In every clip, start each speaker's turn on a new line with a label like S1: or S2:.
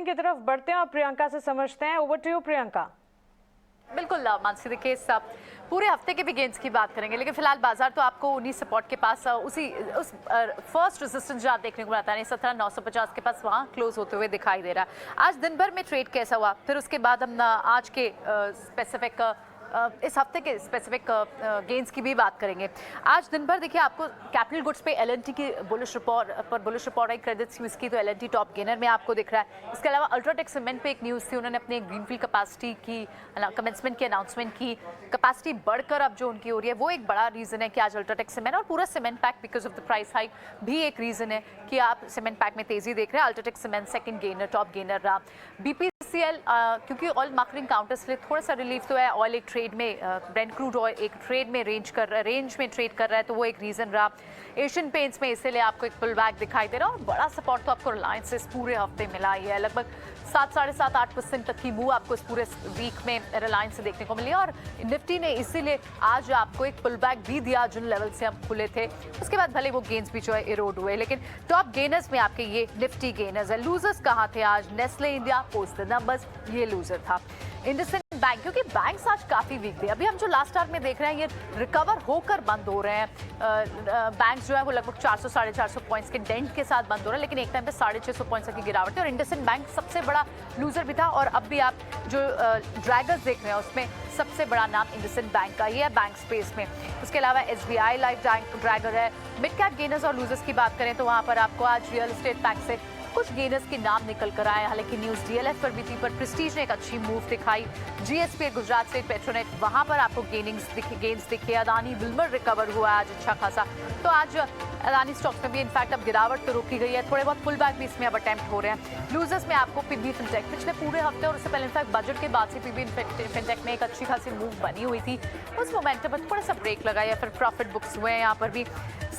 S1: की तरफ बढ़ते हैं और प्रियंका से समझते हैं। Over to you Priyanka.
S2: बिल्कुल मानसी, देखिए पूरे हफ्ते के भी गेंस की बात करेंगे, लेकिन फिलहाल बाजार तो आपको उन्हीं सपोर्ट के पास उस फर्स्ट रेजिस्टेंस जहाँ देखने को मिलता है 17,950 के पास वहाँ क्लोज होते हुए दिखाई दे रहा है। आज दिन भर में ट्रेड कैसा हुआ, फिर उसके बाद हम आज के स्पेसिफिक इस हफ्ते के स्पेसिफिक गेंस की भी बात करेंगे। आज दिन भर देखिए आपको कैपिटल गुड्स पे एल&टी की बुलिश रिपोर्ट आई, क्रेडिट स्विस की तो एल&टी टॉप गेनर में आपको दिख रहा है। इसके अलावा अल्ट्राटेक सीमेंट पे एक न्यूज़ थी, उन्होंने अपने ग्रीनफील्ड कैपेसिटी की कमेंसमेंट की अनाउंसमेंट की, कैपेसिटी बढ़कर अब जो उनकी हो रही है वो एक बड़ा रीज़न है कि आज अल्ट्राटेक सीमेंट और पूरा cement pack because of the price hike भी एक रीज़न है कि आप सीमेंट पैक में तेज़ी देख रहे हैं। UltraTech cement second gainer, top gainer रहा। BPCL क्योंकि ऑयल मार्केटिंग काउंटर्स लिए थोड़ा सा रिलीफ तो है, ऑयल एक ट्रेड में ब्रेंट क्रूड ऑयल एक ट्रेड में रेंज में ट्रेड कर रहा है, तो वो एक रीज़न रहा। एशियन पेंट्स में इसीलिए आपको एक पुल बैक दिखाई दे रहा है और बड़ा सपोर्ट तो आपको रिलायंस इस पूरे हफ्ते मिला ही है। लगभग 7-8% तक की मूव आपको इस पूरे वीक में रिलायंस से देखने को मिली और निफ्टी ने इसीलिए आज आपको एक पुल बैक भी दिया जिन लेवल से हम खुले थे। उसके बाद भले वो गेंस भी जो है इरोड हुए, लेकिन टॉप गेनर्स में आपके ये निफ्टी गेनर्स है। लूजर्स कहाँ थे आज? Nestle India post the numbers, ये लूजर था। इंडसइंड बैंक, क्योंकि बैंक्स आज काफ़ी वीक थे। अभी हम जो लास्ट आवर में देख रहे हैं ये रिकवर होकर बंद हो रहे हैं। बैंक्स जो है वो लगभग 400-450 पॉइंट्स के डेंट के साथ बंद हो रहे हैं, लेकिन एक टाइम पे 650 पॉइंट्स तक की गिरावट है और इंडसइंड बैंक सबसे बड़ा लूजर भी था। और अब भी आप जो ड्रैगर्स देख रहे हैं उसमें सबसे बड़ा नाम इंडसइंड बैंक का ही है बैंक स्पेस में। उसके अलावा SBI लाइफ ड्रैगर है। मिड कैप गेनर्स और लूजर्स की बात करें तो वहाँ पर आपको आज रियल एस्टेट बैंक से कुछ गेनर्स के नाम निकल कर आए, हालांकि न्यूज़ DLF पर भी थी, पर प्रेस्टीज ने एक अच्छी मूव दिखाई। GSP गुजरात स्टेट पेट्रोनेट, वहां पर आपको गेन्स दिखे। अदानी विल्मर रिकवर हुआ आज अच्छा खासा, तो आज अदानी स्टॉक्स में भी इनफैक्ट अब गिरावट तो रोकी गई है, थोड़े बहुत पुल बैक भी इसमें अब अटेम्प्ट हो रहे हैं। लूजर्स में आपको PB फिनटेक पिछले पूरे हफ्ते और उससे पहले इनफैक्ट बजट के बाद से PB फिनटेक में एक अच्छी खासी मूव बनी हुई थी, उस मोमेंटम पर थोड़ा सा ब्रेक लगा या फिर प्रॉफिट बुक्स हुए हैं यहाँ पर भी।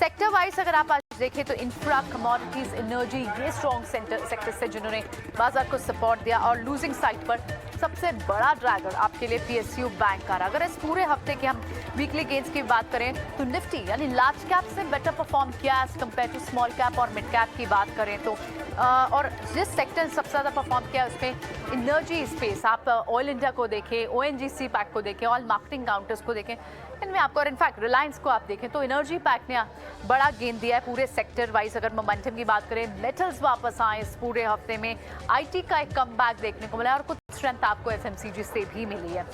S2: सेक्टर वाइज अगर आप आज देखें तो इंफ्रा, कमोडिटीज, एनर्जी, ये स्ट्रॉन्ग सेक्टर से जिन्होंने बाजार को सपोर्ट दिया। और लूजिंग साइड पर सबसे बड़ा ड्रैगर आपके लिए PSU बैंक का रहा। अगर इस पूरे हफ्ते के हम वीकली गेंस की बात करें तो निफ्टी यानी लार्ज कैप से बेटर परफॉर्म किया as compare to small cap और मिड कैप की बात करें तो और जिस सेक्टर ने सबसे ज़्यादा परफॉर्म किया उसमें एनर्जी स्पेस, आप ऑयल इंडिया को देखें, ONGC पैक को देखें, ऑयल मार्केटिंग काउंटर्स को देखें, इनमें आपको, और इनफैक्ट रिलायंस को आप देखें तो एनर्जी पैक ने बड़ा गेन दिया है पूरे सेक्टर वाइज। अगर मोमेंटम की बात करें, मेटल्स वापस आए इस पूरे हफ्ते में, IT का एक कमबैक देखने को मिला और कुछ स्ट्रेंथ आपको FMCG से भी मिली है।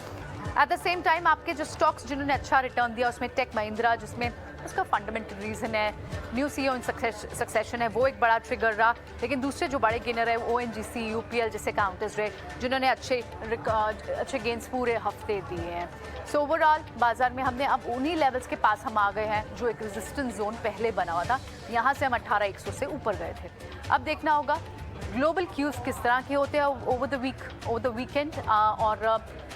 S2: एट द सेम टाइम आपके जो स्टॉक्स जिन्होंने अच्छा रिटर्न दिया उसमें टेक महिंद्रा, जिसमें उसका फंडामेंटल रीज़न है न्यू CEO इन सक्सेशन है, वो एक बड़ा ट्रिगर रहा। लेकिन दूसरे जो बड़े गेनर है ONGC, UPL जैसे काउंटर्स रहे जिन्होंने अच्छे गेंस पूरे हफ्ते दिए हैं। सो ओवरऑल बाजार में हमने अब उन्हीं लेवल्स के पास हम आ गए हैं जो एक रेजिस्टेंस जोन पहले बना हुआ था, यहाँ से हम 18,100 से ऊपर गए थे। अब देखना होगा ग्लोबल क्यूज किस तरह के होते हैं ओवर द वीकेंड। और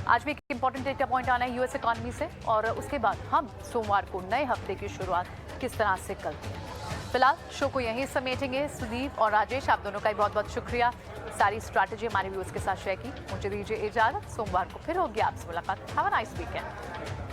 S2: आज भी एक इंपॉर्टेंट डेटा पॉइंट आना है US इकॉनमी से, और उसके बाद हम सोमवार को नए हफ्ते की शुरुआत किस तरह से करते हैं। फिलहाल शो को यहीं समेटेंगे। सुदीप और राजेश, आप दोनों का ही बहुत बहुत शुक्रिया, सारी स्ट्रैटेजी हमारे व्यूअर्स के साथ शेयर की। मुझे दीजिए इजाज़त, सोमवार को फिर होगी आपसे मुलाकात। Have a nice weekend.